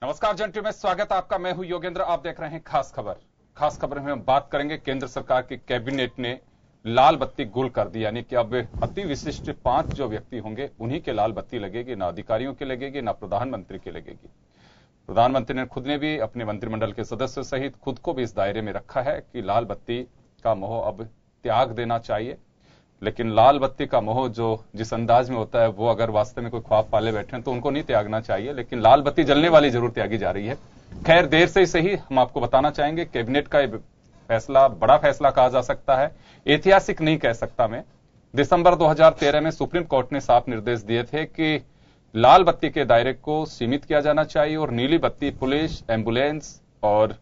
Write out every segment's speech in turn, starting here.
नमस्कार जन टीवी में स्वागत है आपका। मैं हूं योगेंद्र। आप देख रहे हैं खास खबर। खास खबर में हम बात करेंगे केंद्र सरकार की कैबिनेट ने लाल बत्ती गुल कर दी, यानी कि अब अति विशिष्ट 5 जो व्यक्ति होंगे उन्हीं के लाल बत्ती लगेगी, ना अधिकारियों के लगेगी ना प्रधानमंत्री के लगेगी। प्रधानमंत्री ने खुद ने भी अपने मंत्रिमंडल के सदस्यों सहित खुद को भी इस दायरे में रखा है कि लाल बत्ती का मोह अब त्याग देना चाहिए। लेकिन लाल बत्ती का मोह जो जिस अंदाज में होता है वो अगर वास्तव में कोई ख्वाब पाले बैठे हैं तो उनको नहीं त्यागना चाहिए, लेकिन लाल बत्ती जलने वाली जरूर त्यागी जा रही है। खैर, देर से ही सही हम आपको बताना चाहेंगे कैबिनेट का फैसला बड़ा फैसला कहा जा सकता है, ऐतिहासिक नहीं कह सकता मैं। दिसंबर 2013 में सुप्रीम कोर्ट ने साफ निर्देश दिए थे कि लाल बत्ती के दायरे को सीमित किया जाना चाहिए और नीली बत्ती पुलिस, एम्बुलेंस और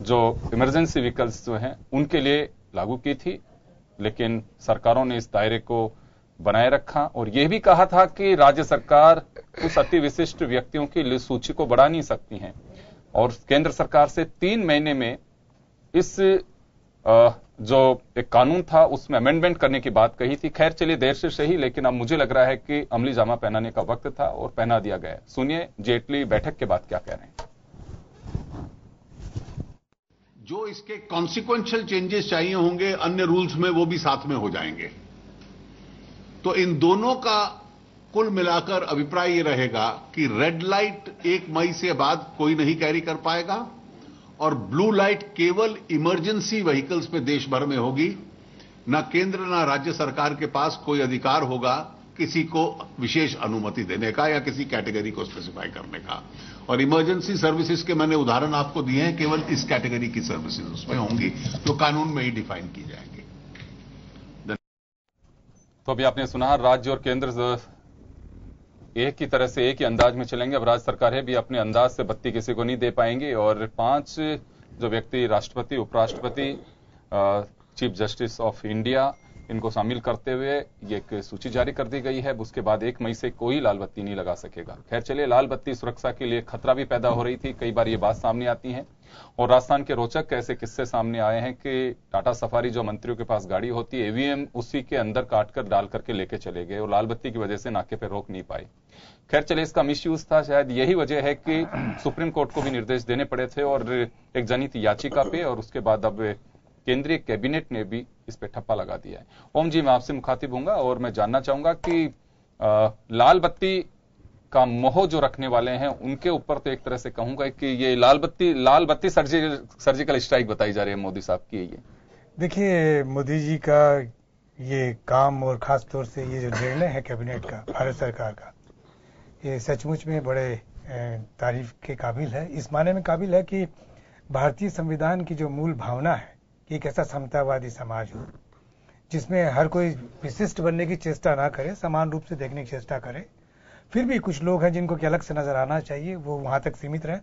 जो इमरजेंसी व्हीकल्स जो हैं उनके लिए लागू की थी। लेकिन सरकारों ने इस दायरे को बनाए रखा और यह भी कहा था कि राज्य सरकार उस अति विशिष्ट व्यक्तियों की सूची को बढ़ा नहीं सकती हैं और केंद्र सरकार से 3 महीने में इस जो एक कानून था उसमें अमेंडमेंट करने की बात कही थी। खैर चलिए, देर से सही, लेकिन अब मुझे लग रहा है कि अमली जामा पहनाने का वक्त था और पहना दिया गया। सुनिए जेटली बैठक के बाद क्या कह रहे हैं। जो इसके कॉन्सिक्वेंशियल चेंजेस चाहिए होंगे अन्य रूल्स में, वो भी साथ में हो जाएंगे। तो इन दोनों का कुल मिलाकर अभिप्राय ये रहेगा कि रेड लाइट 1 मई से बाद कोई नहीं कैरी कर पाएगा और ब्लू लाइट केवल इमरजेंसी व्हीकल्स पे देश भर में होगी। ना केंद्र ना राज्य सरकार के पास कोई अधिकार होगा किसी को विशेष अनुमति देने का या किसी कैटेगरी को स्पेसिफाई करने का। और इमरजेंसी सर्विसेज के मैंने उदाहरण आपको दिए हैं, केवल इस कैटेगरी की सर्विसेज उसमें होंगी जो कानून में ही डिफाइन की जाएंगी। तो अभी आपने सुना, राज्य और केंद्र एक ही तरह से एक ही अंदाज में चलेंगे। अब राज्य सरकारें भी अपने अंदाज से बत्ती किसी को नहीं दे पाएंगी और 5 जो व्यक्ति राष्ट्रपति, उपराष्ट्रपति, चीफ जस्टिस ऑफ इंडिया, इनको शामिल करते हुए ये एक सूची जारी कर दी गई है। उसके बाद 1 मई से कोई लाल बत्ती नहीं लगा सकेगा। खैर चलिए, लाल बत्ती सुरक्षा के लिए खतरा भी पैदा हो रही थी, कई बार ये बात सामने आती है और राजस्थान के रोचक ऐसे किस्से सामने आए हैं कि टाटा सफारी जो मंत्रियों के पास गाड़ी होती है, ईवीएम उसी के अंदर काटकर डाल करके लेके चले गए और लाल बत्ती की वजह से नाके पे रोक नहीं पाए। खैर चलिए, इसका मिसयूज था, शायद यही वजह है कि सुप्रीम कोर्ट को भी निर्देश देने पड़े थे और एक जनहित याचिका पे, और उसके बाद अब केंद्रीय कैबिनेट ने भी इस पे ठप्पा लगा दिया है। ओम जी, मैं आपसे मुखातिब हूंगा और मैं जानना चाहूंगा कि लाल बत्ती का मोह जो रखने वाले हैं उनके ऊपर तो एक तरह से कहूंगा कि ये लाल बत्ती सर्जिकल स्ट्राइक बताई जा रही है मोदी साहब की। ये देखिए, मोदी जी का ये काम और खास तौर से ये जो निर्णय है कैबिनेट का, भारत सरकार का, ये सचमुच में बड़े तारीफ के काबिल है। इस माने में काबिल है कि भारतीय संविधान की जो मूल भावना है कि एक ऐसा समतावादी समाज हो जिसमें हर कोई विशिष्ट बनने की चेष्टा ना करे, समान रूप से देखने की चेष्टा करे। फिर भी कुछ लोग हैं जिनको कि अलग से नजर आना चाहिए, वो वहां तक सीमित रहे।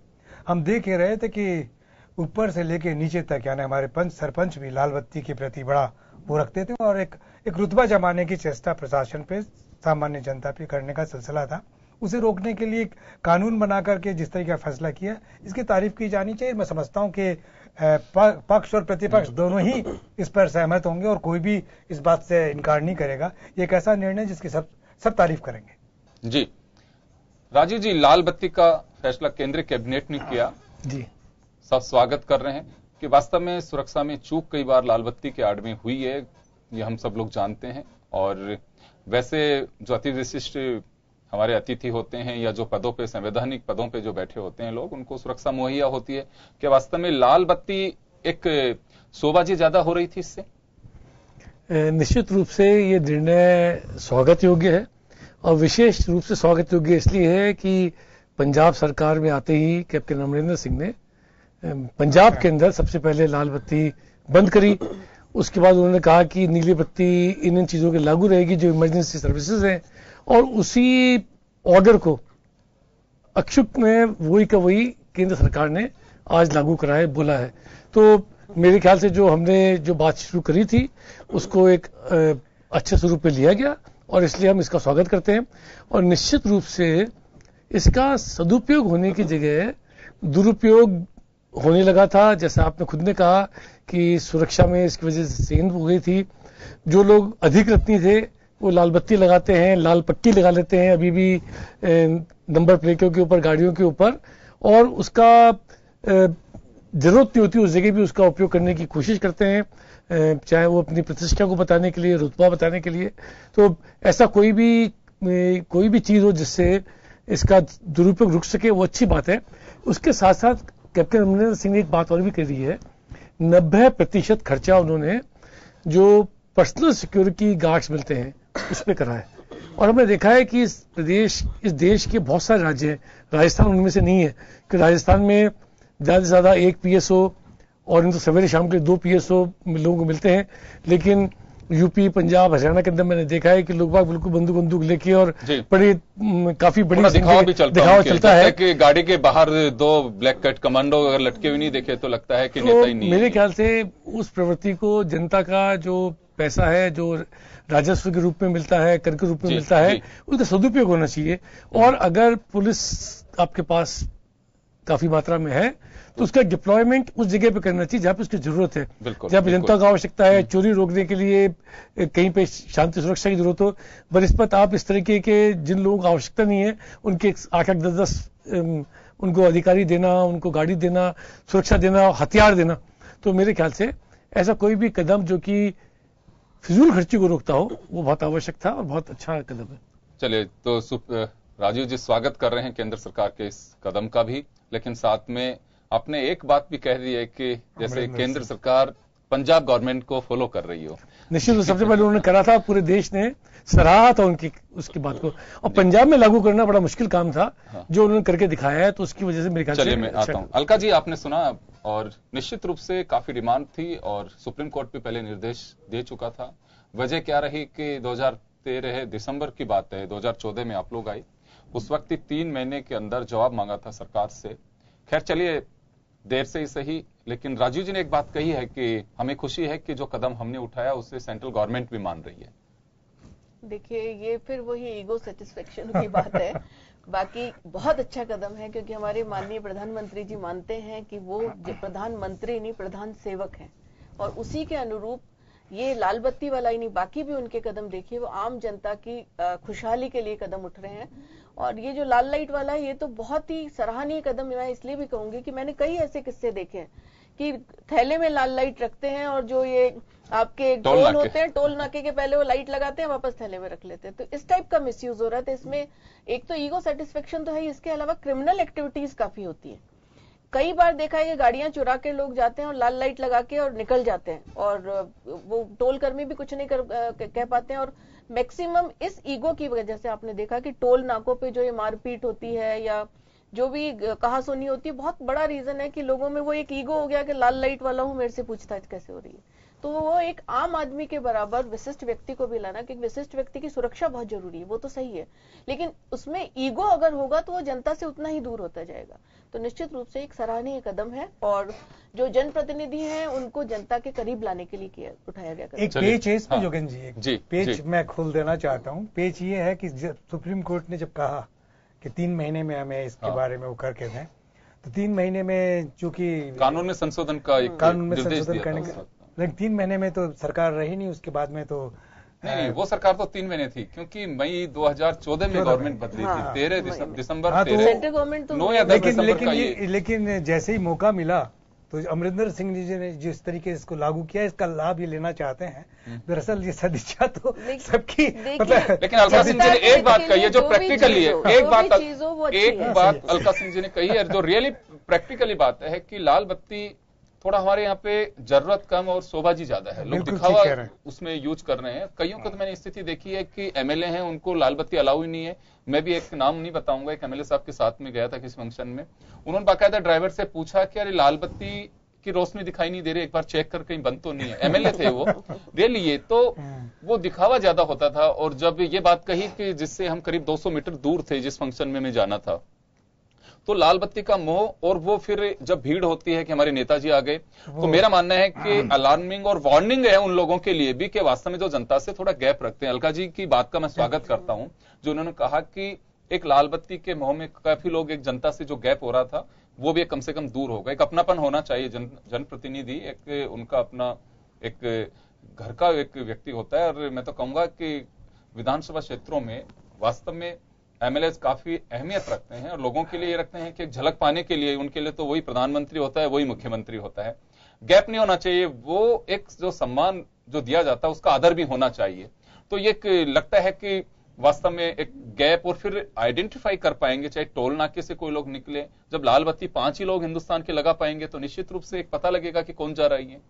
हम देख रहे थे कि ऊपर से लेके नीचे तक, यानी हमारे पंच सरपंच भी लाल बत्ती के प्रति बड़ा वो रखते थे और एक रुतबा जमाने की चेष्टा प्रशासन पे, सामान्य जनता पे करने का सिलसिला था। उसे रोकने के लिए कानून बना करके जिस तरीके का फैसला किया, इसकी तारीफ की जानी चाहिए। मैं समझता हूं कि पक्ष और प्रतिपक्ष दोनों ही इस पर सहमत होंगे और कोई भी इस बात से इनकार नहीं करेगा। ये एक ऐसा निर्णय जिसकी सब तारीफ करेंगे। जी राजीव जी, लाल बत्ती का फैसला केंद्रीय कैबिनेट ने किया जी, सब स्वागत कर रहे हैं कि वास्तव में सुरक्षा में चूक कई बार लाल बत्ती के आड़ में हुई है, ये हम सब लोग जानते हैं। और वैसे जो अति विशिष्ट हमारे अतिथि होते हैं या जो पदों पे, संवैधानिक पदों पे जो बैठे होते हैं लोग, उनको सुरक्षा मुहैया होती है कि वास्तव में लाल बत्ती एक शोबाजी ज्यादा हो रही थी इससे। निश्चित रूप से ये निर्णय स्वागत योग्य है और विशेष रूप से स्वागत योग्य इसलिए है कि पंजाब सरकार में आते ही कैप्टन अमरिंदर सिंह ने पंजाब के अंदर सबसे पहले लाल बत्ती बंद करी। उसके बाद उन्होंने कहा कि नीली बत्ती इन चीजों के लागू रहेगी जो इमरजेंसी सर्विसेज हैं, और उसी ऑर्डर को अक्षुब्ध में वही का वही केंद्र सरकार ने आज लागू कराए बोला है। तो मेरे ख्याल से जो हमने जो बात शुरू करी थी उसको एक अच्छे स्वरूप पे लिया गया और इसलिए हम इसका स्वागत करते हैं। और निश्चित रूप से इसका सदुपयोग होने की जगह दुरुपयोग होने लगा था। जैसा आपने खुद ने कहा कि सुरक्षा में इसकी वजह से सेंध हो गई थी। जो लोग अधिकृत नहीं थे वो लाल बत्ती लगाते हैं, लाल पट्टी लगा लेते हैं अभी भी नंबर प्लेटों के ऊपर, गाड़ियों के ऊपर, और उसका जरूरत नहीं होती उस जगह भी उसका उपयोग करने की कोशिश करते हैं, चाहे वो अपनी प्रतिष्ठा को बताने के लिए, रुतबा बताने के लिए। तो ऐसा कोई भी चीज हो जिससे इसका दुरुपयोग रुक सके, वो अच्छी बात है। उसके साथ साथ कैप्टन अमरिंदर सिंह ने एक बात और भी करी है, 90% खर्चा उन्होंने जो पर्सनल सिक्योरिटी गार्ड्स मिलते हैं उस पर करा है। और हमने देखा है कि इस देश के बहुत सारे राज्य हैं, राजस्थान उनमें से नहीं है, कि राजस्थान में ज्यादा से ज्यादा 1 PSO और इन तो सवेरे शाम के 2 PSO लोगों को मिलते हैं। लेकिन यूपी, पंजाब, हरियाणा के अंदर मैंने देखा है कि लोग बाग बिल्कुल बंदूक लेके और काफी बड़ी दिखावा चलता है कि गाड़ी के बाहर 2 ब्लैक कैट कमांडो अगर लटके हुए नहीं देखे तो लगता है कि नेता ही नहीं। मेरे ख्याल से उस प्रवृत्ति को जनता का जो पैसा है, जो राजस्व के रूप में मिलता है, कर के रूप में मिलता है, उसका सदुपयोग होना चाहिए। और अगर पुलिस आपके पास काफी मात्रा में है तो उसका डिप्लॉयमेंट उस जगह पे करना चाहिए जहां पे उसकी जरूरत है, जहां पे जनता को आवश्यकता है, चोरी रोकने के लिए, कहीं पे शांति सुरक्षा की जरूरत हो। बनिस्पत आप इस तरीके के जिन लोगों को आवश्यकता नहीं है उनके 8-8, 10-10 उनको अधिकारी देना, उनको गाड़ी देना, सुरक्षा देना, हथियार देना, तो मेरे ख्याल से ऐसा कोई भी कदम जो कि फिजूल खर्ची को रोकता हो वो बहुत आवश्यक था और बहुत अच्छा कदम है। चलिए, तो राजीव जी स्वागत कर रहे हैं केंद्र सरकार के इस कदम का भी, लेकिन साथ में आपने एक बात भी कह दी है कि जैसे केंद्र सरकार पंजाब गवर्नमेंट को फॉलो कर रही हो। निश्चित रूप से सबसे पहले उन्होंने करा था, पूरे देश ने सराहा था उसकी बात को, और पंजाब में लागू करना बड़ा मुश्किल काम था। हाँ। जो उन्होंने करके दिखाया है, तो उसकी वजह से मेरे ख्याल से। चलिए मैं आता हूं। अलका जी, आपने सुना और निश्चित रूप से काफी डिमांड थी और सुप्रीम कोर्ट भी पहले निर्देश दे चुका था। वजह क्या रही कि 2013 दिसंबर की बात है, 2014 में आप लोग आए, उस वक्त 3 महीने के अंदर जवाब मांगा था सरकार से। खैर चलिए, देर से ही सही, लेकिन राजीव जी ने एक बात कही है कि हमें खुशी है कि जो कदम हमने उठाया उससे सेंट्रल गवर्नमेंट भी मान रही है। देखिए, ये फिर वही ईगो सेटिस्फेक्शन की बात है। बाकी बहुत अच्छा कदम है, क्योंकि हमारे माननीय प्रधानमंत्री जी मानते हैं कि वो प्रधानमंत्री नहीं, प्रधान सेवक हैं, और उसी के अनुरूप ये लाल बत्ती वाला ही नहीं, बाकी भी उनके कदम देखिए, वो आम जनता की खुशहाली के लिए कदम उठ रहे हैं। और ये जो लाल लाइट वाला है, ये तो बहुत ही सराहनीय कदम मैं इसलिए भी कहूंगी कि मैंने कई ऐसे किस्से देखे हैं कि थैले में लाल लाइट रखते हैं और जो ये आपके टोल होते हैं, टोल नाके के पहले वो लाइट लगाते हैं, वापस थैले में रख लेते हैं। तो इस टाइप का मिसयूज हो रहा है। तो इसमें एक तो ईगो सेटिस्फेक्शन तो है, इसके अलावा क्रिमिनल एक्टिविटीज काफी होती है। कई बार देखा है कि गाड़ियां चुरा के लोग जाते हैं और लाल लाइट लगा के और निकल जाते हैं, और वो टोल कर्मी भी कुछ नहीं कह पाते हैं। और मैक्सिमम इस ईगो की वजह से आपने देखा कि टोल नाकों पे जो ये मारपीट होती है या जो भी कहासुनी होती है, बहुत बड़ा रीजन है कि लोगों में वो एक ईगो हो गया कि लाल लाइट वाला हूं, मेरे से पूछताछ कैसे हो रही है। तो वो एक आम आदमी के बराबर विशिष्ट व्यक्ति को भी लाना, क्योंकि विशिष्ट व्यक्ति की सुरक्षा बहुत जरूरी है, वो तो सही है, लेकिन उसमें ईगो अगर होगा तो वो जनता से उतना ही दूर होता जाएगा। तो निश्चित रूप से एक सराहनीय कदम है, और जो जनप्रतिनिधि हैं उनको जनता के करीब लाने के लिए उठाया गया कदम। एक पेज है इसमें, जोगेन जी, एक पेज मैं खोल देना चाहता हूँ। पेज ये है कि सुप्रीम कोर्ट ने जब कहा कि 3 महीने में हमें इसके बारे में वो करके दें, तो 3 महीने में चूंकि कानून में संशोधन का कानून में संशोधन करने का, लेकिन 3 महीने में तो सरकार रही नहीं, उसके बाद में तो नहीं, वो सरकार तो 3 महीने थी, क्योंकि मई 2014 में गवर्नमेंट बदली थी। 13 दिसंबर सेंट्रल गवर्नमेंट तो 9 या 10 दिसंबर का ये। लेकिन जैसे ही मौका मिला तो अमरिंदर सिंह जी ने जिस तरीके से इसको लागू किया, इसका लाभ ये लेना चाहते हैं। दरअसल ये सदिच्छा तो सबकी, लेकिन अलका सिंह जी ने एक बात कही है जो प्रैक्टिकली है, एक बात अलका सिंह जी ने कही है जो रियली प्रैक्टिकली बात है कि लाल बत्ती थोड़ा हमारे यहाँ पे जरूरत कम और शोभाजी ज्यादा है, लोग दिखावा उसमें यूज कर रहे हैं। कईयों को तो मैंने स्थिति देखी है कि एमएलए हैं, उनको लाल बत्ती अलाउ ही नहीं है। मैं भी एक नाम नहीं बताऊंगा, एक एमएलए साहब के साथ में गया था किसी फंक्शन में, उन्होंने बाकायदा ड्राइवर से पूछा कि अरे लाल बत्ती की रोशनी दिखाई नहीं दे रही, एक बार चेक कर कहीं बंद तो नहीं है। एमएलए थे वो, रियली ये तो वो दिखावा ज्यादा होता था। और जब ये बात कही कि जिससे हम करीब 200 मीटर दूर थे जिस फंक्शन में मैं जाना था, तो लाल बत्ती का मोह, और वो फिर जब भीड़ होती है कि हमारे नेताजी आ गए, तो मेरा मानना है कि अलार्मिंग और वार्निंग है उन लोगों के लिए भी कि वास्तव में जो जनता से थोड़ा गैप रखते हैं। अलका जी की बात का मैं स्वागत करता हूं, जो उन्होंने कहा कि एक लाल बत्ती के मोह में काफी लोग, एक जनता से जो गैप हो रहा था वो भी कम से कम दूर होगा। एक अपनापन होना चाहिए, जनप्रतिनिधि एक उनका अपना एक घर का एक व्यक्ति होता है। और मैं तो कहूंगा कि विधानसभा क्षेत्रों में वास्तव में एमएलए काफी अहमियत रखते हैं और लोगों के लिए ये रखते हैं कि एक झलक पाने के लिए उनके लिए तो वही प्रधानमंत्री होता है, वही मुख्यमंत्री होता है। गैप नहीं होना चाहिए, वो एक जो सम्मान जो दिया जाता है उसका आदर भी होना चाहिए। तो ये लगता है कि वास्तव में एक गैप, और फिर आइडेंटिफाई कर पाएंगे, चाहे टोल नाके से कोई लोग निकले, जब लाल बत्ती 5 ही लोग हिंदुस्तान के लगा पाएंगे तो निश्चित रूप से एक पता लगेगा कि कौन जा रही है।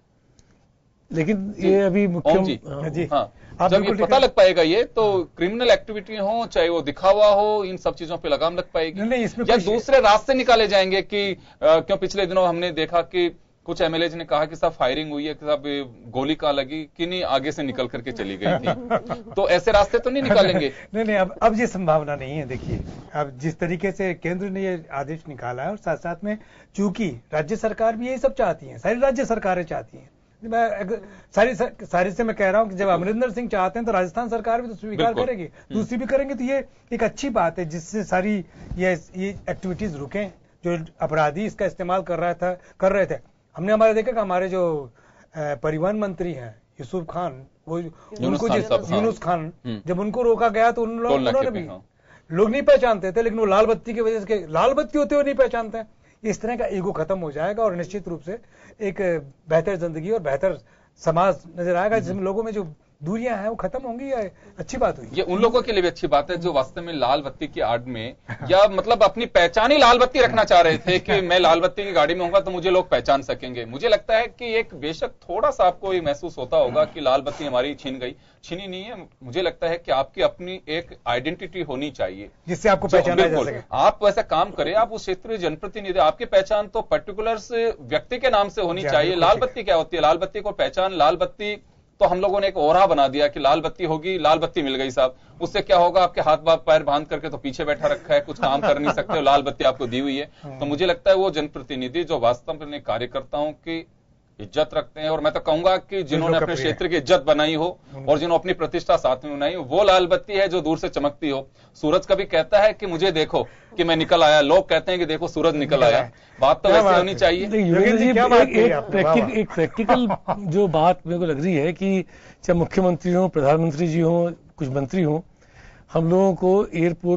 लेकिन ये अभी मुख्य जी हाँ, जब ये पता लग पाएगा ये तो क्रिमिनल एक्टिविटी हो चाहे वो दिखावा हो, इन सब चीजों पे लगाम लग पाएगी। नहीं, इसमें या दूसरे रास्ते निकाले जाएंगे कि क्यों पिछले दिनों हमने देखा कि कुछ एमएलए ने कहा कि साहब फायरिंग हुई है, कि साहब गोली कहां लगी, कि नहीं आगे से निकल करके चली गई थी। तो ऐसे रास्ते तो नहीं निकालेंगे। नहीं, अब ये संभावना नहीं है। देखिए, अब जिस तरीके से केंद्र ने ये आदेश निकाला है और साथ साथ में चूंकि राज्य सरकार भी यही सब चाहती है, सारी राज्य सरकारें चाहती हैं। मैं सारी से मैं कह रहा हूं कि जब अमरिंदर सिंह चाहते हैं तो राजस्थान सरकार भी तो स्वीकार करेगी, दूसरी भी करेंगे। तो ये एक अच्छी बात है जिससे सारी ये एक्टिविटीज रुकें जो अपराधी इसका इस्तेमाल कर रहे थे। हमने हमारे देखा कि हमारे जो परिवहन मंत्री हैं यूसुफ खान, वो उनको यूनुस खान, जब उनको रोका गया तो उन्होंने भी लोग नहीं पहचानते थे, लेकिन वो लाल बत्ती की वजह से, लाल बत्ती होते हुए नहीं पहचानते हैं। इस तरह का ईगो खत्म हो जाएगा और निश्चित रूप से एक बेहतर जिंदगी और बेहतर समाज नजर आएगा जिसमें लोगों में जो दूरियां हैं वो खत्म होंगी। या अच्छी बात हुई, ये उन लोगों के लिए भी अच्छी बात है जो वास्तव में लाल बत्ती की आड़ में या मतलब अपनी पहचान ही लाल बत्ती रखना चाह रहे थे कि मैं लाल बत्ती की गाड़ी में होगा तो मुझे लोग पहचान सकेंगे। मुझे लगता है कि एक बेशक थोड़ा सा आपको ये महसूस होता होगा कि लाल बत्ती हमारी छीन गई, छीनी नहीं है। मुझे लगता है कि आपकी अपनी एक आइडेंटिटी होनी चाहिए जिससे आपको पहचाना जा सके। आप वैसा काम करें, आप उस क्षेत्रीय जनप्रतिनिधि, आपकी पहचान तो पर्टिकुलर व्यक्ति के नाम से होनी चाहिए। लाल बत्ती क्या होती है? लाल बत्ती को पहचान, लाल बत्ती तो हम लोगों ने एक ओरा बना दिया कि लाल बत्ती होगी, लाल बत्ती मिल गई साहब। उससे क्या होगा? आपके हाथ पैर बांध करके तो पीछे बैठा रखा है, कुछ काम कर नहीं सकते हो, लाल बत्ती आपको दी हुई है। तो मुझे लगता है वो जनप्रतिनिधि जो वास्तव में कार्यकर्ताओं की इज्जत रखते हैं, और मैं तो कहूंगा कि जिन्होंने अपने क्षेत्र की इज्जत बनाई हो और जिन्होंने अपनी प्रतिष्ठा साथ में बनाई हो, वो लाल बत्ती है जो दूर से चमकती हो। सूरज कभी कहता है कि मुझे देखो कि मैं निकल आया, लोग कहते हैं कि देखो सूरज निकल आया। बात तो वैसे होनी चाहिए। एक प्रैक्टिकल जो बात मेरे को लग रही है कि चाहे मुख्यमंत्री हो, प्रधानमंत्री जी हो, कुछ मंत्री हो, हम लोगों को एयरपोर्ट